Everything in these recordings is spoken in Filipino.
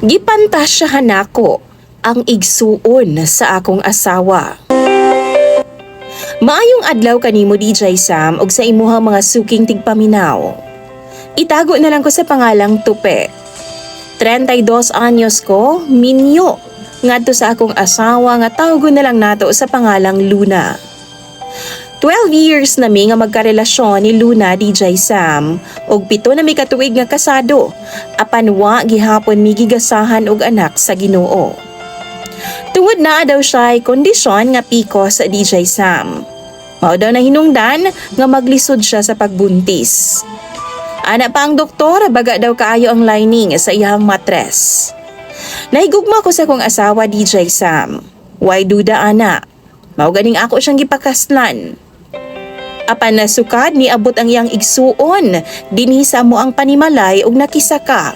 Gipantasyahan nako ang igsuon sa akong asawa. Maayong adlaw kanimo DJ Sam ug sa imuhang mga suking tigpaminaw. Itago na lang ko sa pangalang Tupe. 32 anyos ko, minyo, ngadto sa akong asawa nga tawgon na lang nato sa pangalang Luna. 12 years na mi nga magkarelasyon ni Luna DJ Sam ug 7 na mi katuig nga kasado, apan wa gihapon mi gigasahan og anak sa Ginoo. Tungod na daw siya kondisyon nga PCOS sa DJ Sam. Mao daw na hinungdan nga maglisod siya sa pagbuntis. Ana pa ang doktor, baga daw kaayo ang lining sa iyang matres. Nahigugma ko sa kong asawa DJ Sam. Why duda ana? Mao ganing ako siyang gipakaslan. Apan nasukad ni abot ang iyang igsuon, dinhi sa mo ang panimalay ug nakisaka.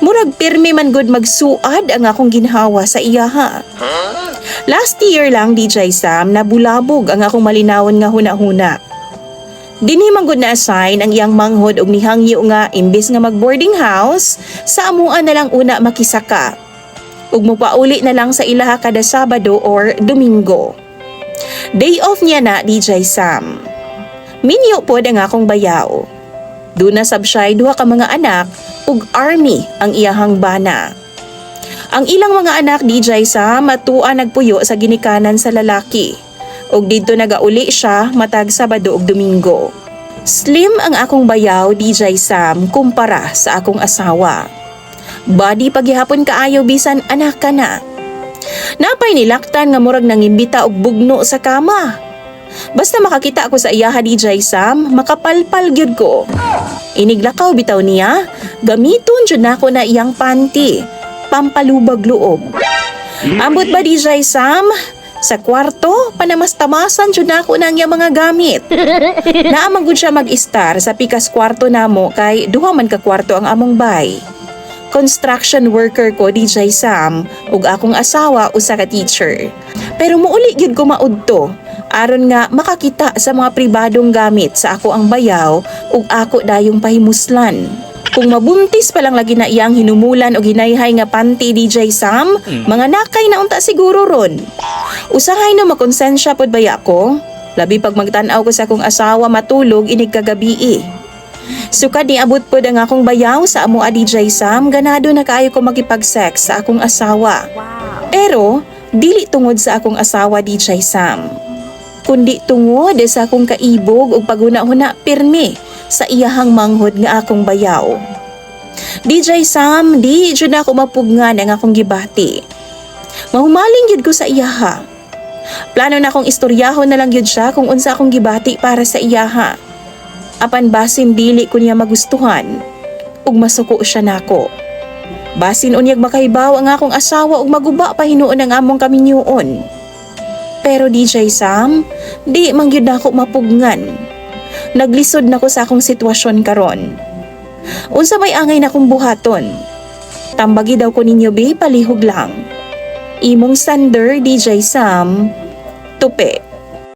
Murag pirmi man gud magsuad ang akong ginhawa sa iya ha. Last year lang DJ Sam nabulabog ang akong malinawon nga huna-huna. Dinhi man gud na-assign ang iyang manghod og nihangyo nga imbes nga mag-boarding house, sa amuan na lang una makisaka. Ug mopauli na lang sa ilaha kada Sabado or Domingo. Day off niya na DJ Sam. Minyo pod ang akong bayaw. Duna sab siya'y duha ka mga anak ug army ang iyahang bana. Ang ilang mga anak DJ Sam matuan nagpuyo sa ginikanan sa lalaki. Ug didto nagauli siya matag Sabado ug Domingo. Slim ang akong bayaw DJ Sam kumpara sa akong asawa. Body paghihapon kaayo bisan anak ka na. Napay nilaktan nga murag nangimbita og bugno sa kama. Basta makakita ako sa iyaha DJ Sam, makapalpal gyud ko. Iniglakaw bitaw niya, gamiton jud nako na iyang panty, pampalubag loob. Ambot ba DJ Sam? Sa kwarto, panamastamasan jud nako na iyang mga gamit. Naamang gud siya mag-star sa pikas kwarto namo kay duha man ka kwarto ang among bay. Construction worker ko DJ Sam ug akong asawa usa ka teacher. Pero muuli gyud ko maudto aron nga makakita sa mga pribadong gamit sa ako ang bayaw ug ako dayong pahimuslan. Kung mabuntis pa lang lagi na iyang hinumulan o hinayhay nga panty DJ Sam, mga nakay na unta siguro ron. Usahay no makonsensya pod baya ko, labi pag magtan-aw ko sa akong asawa matulog inig kagabi. Sukad ni abot pod ang akong bayaw sa amo a DJ Sam, ganado na kaayo ko makipag-sex sa akong asawa. Pero dili tungod sa akong asawa DJ Sam, kundi tungod sa akong kaibog ug paguna-huna pirmi sa iyahang manghod nga akong bayaw. DJ Sam, di jud na ako mapugngan ang akong gibati. Mahumaling gyud ko sa iyaha. Plano na akong istoryahon na lang gyud siya kung unsa akong gibati para sa iyaha. Apan basin dili ko niya magustuhan ug masuko siya nako. Basin unyag makahibaw ang akong asawa ug maguba pa hinuon ang among kaminyuon. Pero DJ Sam, di man gyud nako mapugngan. Naglisod nako sa akong sitwasyon karon. Unsa may angay na kong buhaton? Tambagi daw ko ninyo be, palihog lang. Imong sander DJ Sam, Tupe.